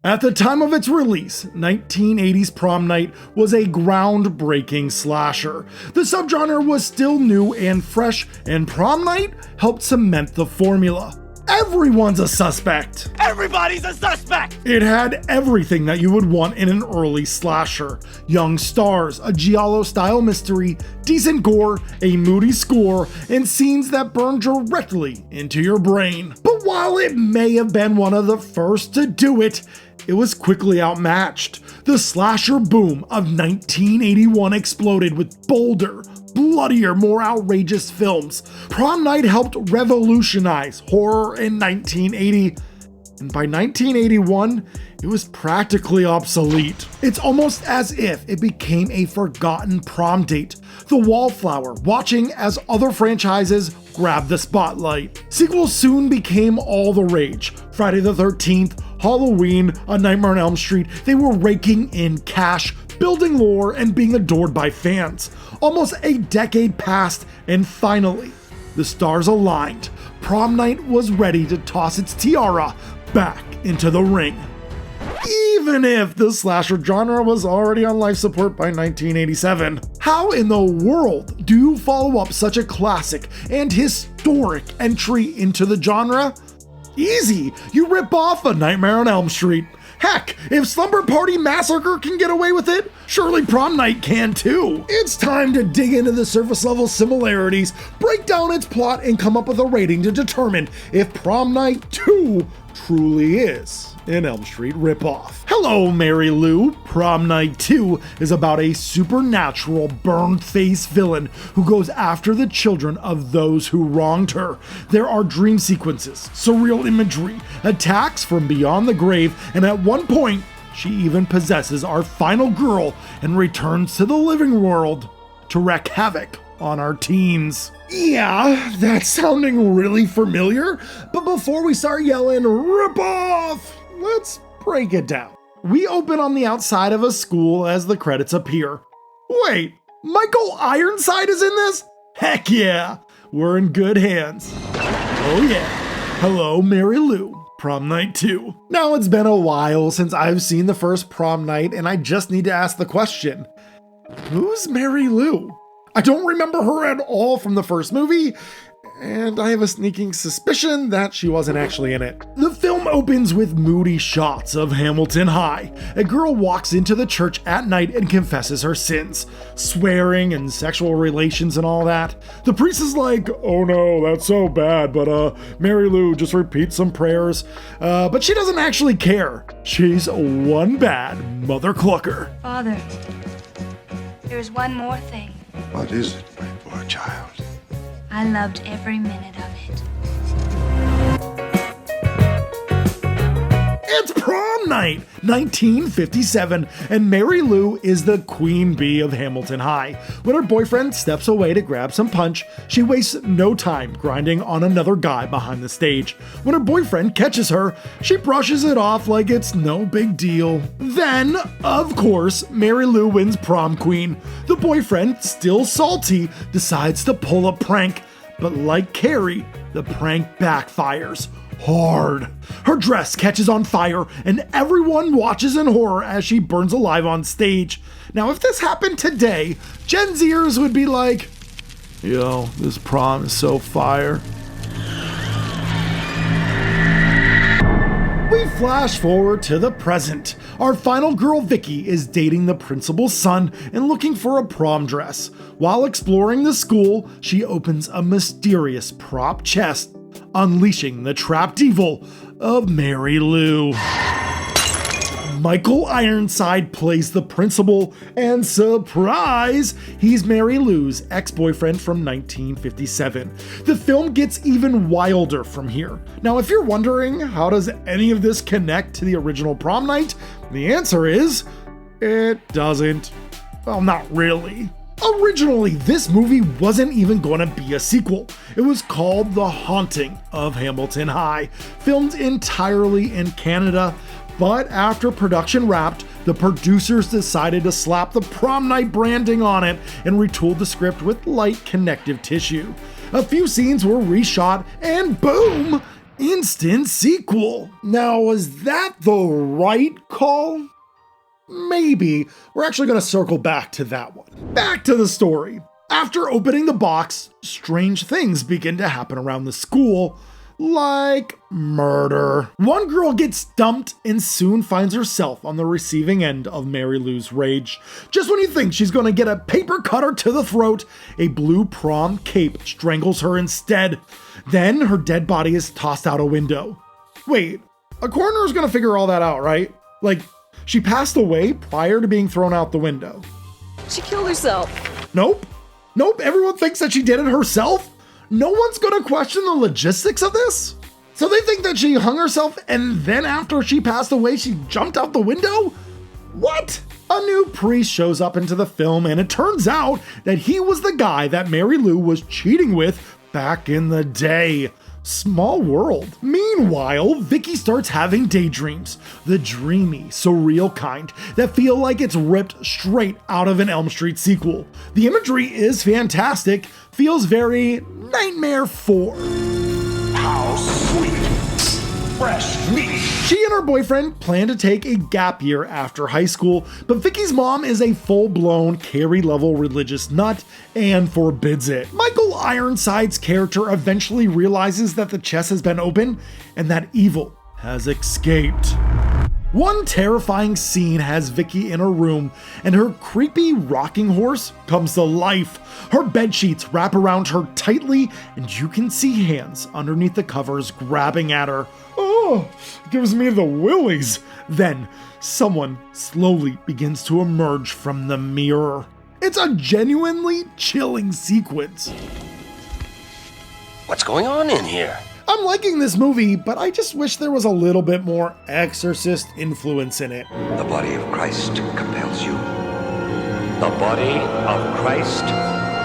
At the time of its release, 1980's Prom Night was a groundbreaking slasher. The subgenre was still new and fresh, and Prom Night helped cement the formula. Everyone's a suspect! Everybody's a suspect! It had everything that you would want in an early slasher. Young stars, a giallo-style mystery, decent gore, a moody score, and scenes that burn directly into your brain. But while it may have been one of the first to do it, it was quickly outmatched. The slasher boom of 1981 exploded with bolder, bloodier, more outrageous films. Prom Night helped revolutionize horror in 1980, and by 1981, it was practically obsolete. It's almost as if it became a forgotten prom date, the wallflower watching as other franchises grabbed the spotlight. Sequels soon became all the rage. Friday the 13th, Halloween, A Nightmare on Elm Street, they were raking in cash, building lore, and being adored by fans. Almost a decade passed, and finally, the stars aligned. Prom Night was ready to toss its tiara back into the ring. Even if the slasher genre was already on life support by 1987. How in the world do you follow up such a classic and historic entry into the genre? Easy, you rip off A Nightmare on Elm Street. Heck, if Slumber Party Massacre can get away with it, surely Prom Night can too. It's time to dig into the surface level similarities, break down its plot, and come up with a rating to determine if Prom Night II truly is an Elm Street ripoff. Hello, Mary Lou. Prom Night 2 is about a supernatural burned-face villain who goes after the children of those who wronged her. There are dream sequences, surreal imagery, attacks from beyond the grave, and at one point, she even possesses our final girl and returns to the living world to wreak havoc on our teens. Yeah, that's sounding really familiar, but before we start yelling, rip off, let's break it down. We open on the outside of a school as the credits appear. Wait, Michael Ironside is in this? Heck yeah, we're in good hands. Oh yeah, hello Mary Lou, Prom Night 2. Now it's been a while since I've seen the first Prom Night, and I just need to ask the question, who's Mary Lou? I don't remember her at all from the first movie, and I have a sneaking suspicion that she wasn't actually in it. The film opens with moody shots of Hamilton High. A girl walks into the church at night and confesses her sins, swearing and sexual relations and all that. The priest is like, oh no, that's so bad, but Mary Lou, just repeat some prayers. But she doesn't actually care. She's one bad mother clucker. Father, there's one more thing. What is it, my poor child? I loved every minute of it. It's Prom Night, 1957, and Mary Lou is the queen bee of Hamilton High. When her boyfriend steps away to grab some punch, she wastes no time grinding on another guy behind the stage. When her boyfriend catches her, she brushes it off like it's no big deal. Then, of course, Mary Lou wins prom queen. The boyfriend, still salty, decides to pull a prank, but like Carrie, the prank backfires hard. Her dress catches on fire, and everyone watches in horror as she burns alive on stage. Now, if this happened today, Gen Zers would be like, yo, this prom is so fire. We flash forward to the present. Our final girl, Vicky, is dating the principal's son and looking for a prom dress. While exploring the school, she opens a mysterious prop chest, unleashing the trapped evil of Mary Lou. Michael Ironside plays the principal, and surprise, he's Mary Lou's ex-boyfriend from 1957. The film gets even wilder from here. Now, if you're wondering, how does any of this connect to the original Prom Night? The answer is, it doesn't. Well, not really. Originally, this movie wasn't even going to be a sequel. It was called The Haunting of Hamilton High, filmed entirely in Canada. But after production wrapped, the producers decided to slap the Prom Night branding on it and retooled the script with light connective tissue. A few scenes were reshot, and boom! instant sequel. Now, was that the right call? Maybe. We're actually going to circle back to that one. Back to the story. After opening the box, strange things begin to happen around the school, like murder. One girl gets dumped and soon finds herself on the receiving end of Mary Lou's rage. Just when you think she's going to get a paper cutter to the throat, a blue prom cape strangles her instead. Then her dead body is tossed out a window. Wait, a coroner's going to figure all that out, right? Like, she passed away prior to being thrown out the window. She killed herself. Nope, everyone thinks that she did it herself. No one's gonna question the logistics of this? So they think that she hung herself and then after she passed away, she jumped out the window? What? A new priest shows up into the film and it turns out that he was the guy that Mary Lou was cheating with back in the day. Small world. Meanwhile, Vicky starts having daydreams, the dreamy, surreal kind that feel like it's ripped straight out of an Elm Street sequel. The imagery is fantastic, feels very Nightmare 4. How sweet, fresh meat. She and her boyfriend plan to take a gap year after high school, but Vicky's mom is a full-blown Carrie-level religious nut and forbids it. Michael Ironside's character eventually realizes that the chest has been opened and that evil has escaped. One terrifying scene has Vicky in her room and her creepy rocking horse comes to life. Her bedsheets wrap around her tightly and you can see hands underneath the covers grabbing at her. Oh, it gives me the willies. Then someone slowly begins to emerge from the mirror. It's a genuinely chilling sequence. What's going on in here? I'm liking this movie, but I just wish there was a little bit more Exorcist influence in it. The body of Christ compels you. The body of Christ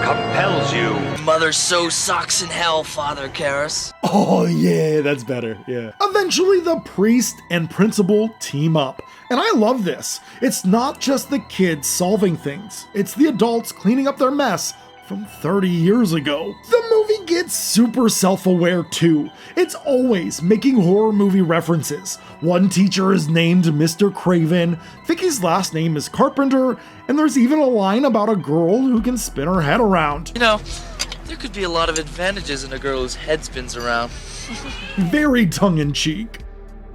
compels you. Mother so sucks in hell, Father Karras. Oh yeah, that's better, yeah. Eventually the priest and principal team up. And I love this. It's not just the kids solving things, it's the adults cleaning up their mess from 30 years ago. The movie gets super self-aware too. It's always making horror movie references. One teacher is named Mr. Craven, Vicky's last name is Carpenter, and there's even a line about a girl who can spin her head around. You know, there could be a lot of advantages in a girl whose head spins around. Very tongue-in-cheek.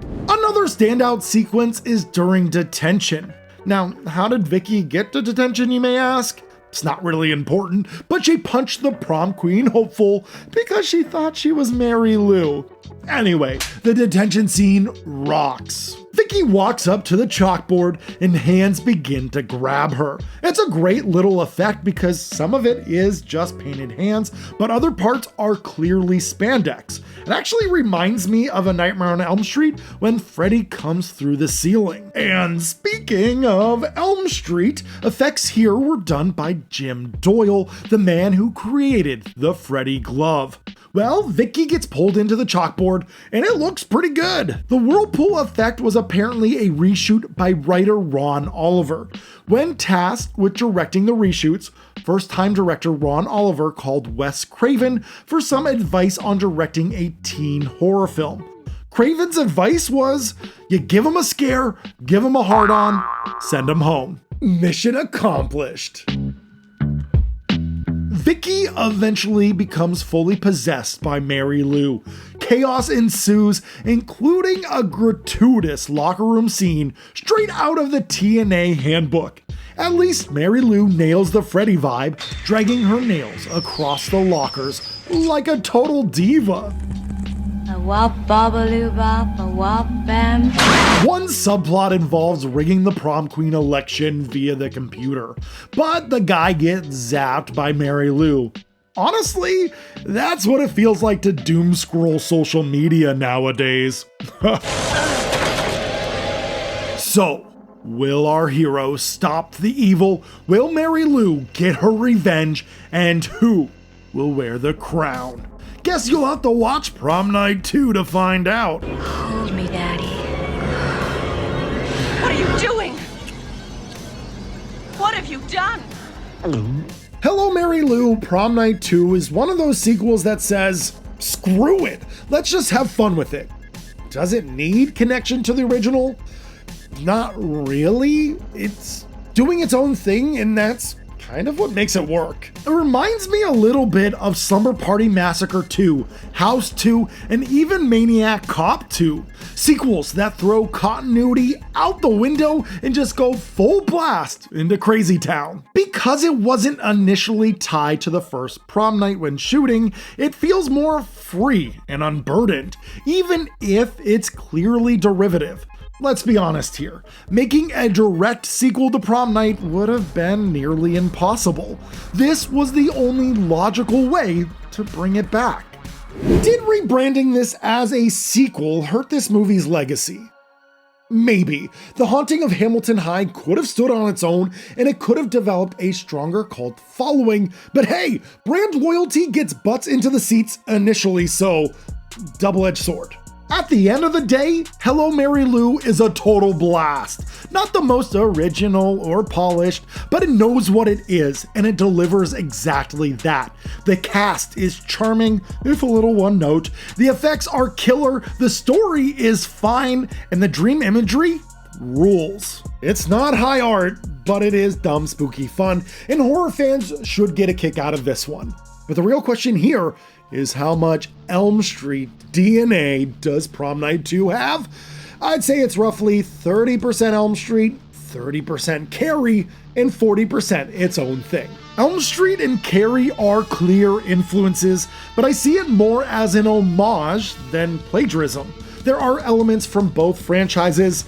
Another standout sequence is during detention. Now, how did Vicky get to detention, you may ask? It's not really important, but she punched the prom queen hopeful because she thought she was Mary Lou. Anyway, the detention scene rocks. Vicky walks up to the chalkboard and hands begin to grab her. It's a great little effect because some of it is just painted hands, but other parts are clearly spandex. It actually reminds me of A Nightmare on Elm Street when Freddy comes through the ceiling. And speaking of Elm Street, effects here were done by Jim Doyle, the man who created the Freddy glove. Well, Vicky gets pulled into the chalkboard, and it looks pretty good. The whirlpool effect was apparently a reshoot by writer Ron Oliver. When tasked with directing the reshoots, first-time director Ron Oliver called Wes Craven for some advice on directing a teen horror film. Craven's advice was, you give him a scare, give him a hard-on, send him home. Mission accomplished. Vicky eventually becomes fully possessed by Mary Lou. Chaos ensues, including a gratuitous locker room scene straight out of the TNA handbook. At least Mary Lou nails the Freddy vibe, dragging her nails across the lockers like a total diva. A wop bobbaloo bop, a wop bam. One subplot involves rigging the prom queen election via the computer, but the guy gets zapped by Mary Lou. Honestly, that's what it feels like to doom scroll social media nowadays. So, will our hero stop the evil? Will Mary Lou get her revenge? And who will wear the crown? Guess you'll have to watch Prom Night 2 to find out. Hold me, Daddy. What are you doing? What have you done? Hello, Mary Lou, Prom Night 2 is one of those sequels that says, Screw it. Let's just have fun with it. Does it need connection to the original? Not really. It's doing its own thing, and that's kind of what makes it work. It reminds me a little bit of Slumber Party Massacre 2, House 2, and even Maniac Cop 2. Sequels that throw continuity out the window and just go full blast into Crazy Town. Because it wasn't initially tied to the first prom night when shooting, it feels more free and unburdened, even if it's clearly derivative. Let's be honest here, making a direct sequel to Prom Night would have been nearly impossible. This was the only logical way to bring it back. Did rebranding this as a sequel hurt this movie's legacy? Maybe. The Haunting of Hamilton High could have stood on its own, and it could have developed a stronger cult following, but hey, brand loyalty gets butts into the seats initially, so double-edged sword. At the end of the day, Hello Mary Lou is a total blast. Not the most original or polished, but it knows what it is, and it delivers exactly that. The cast is charming, if a little one note. The effects are killer, the story is fine, and the dream imagery rules. It's not high art, but it is dumb, spooky fun, and horror fans should get a kick out of this one. But the real question here is how much Elm Street DNA does Prom Night II have? I'd say it's roughly 30% Elm Street, 30% Carrie, and 40% its own thing. Elm Street and Carrie are clear influences, but I see it more as an homage than plagiarism. There are elements from both franchises,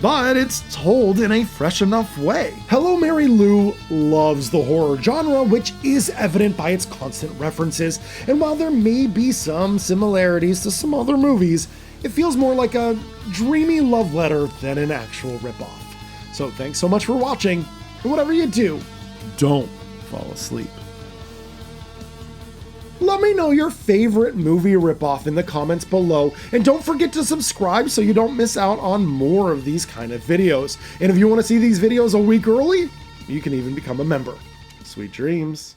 but it's told in a fresh enough way. Hello Mary Lou loves the horror genre, which is evident by its constant references, and while there may be some similarities to some other movies, it feels more like a dreamy love letter than an actual ripoff. So thanks so much for watching, and whatever you do, don't fall asleep. Let me know your favorite movie ripoff in the comments below, and don't forget to subscribe so you don't miss out on more of these kind of videos. And if you want to see these videos a week early, you can even become a member. Sweet dreams.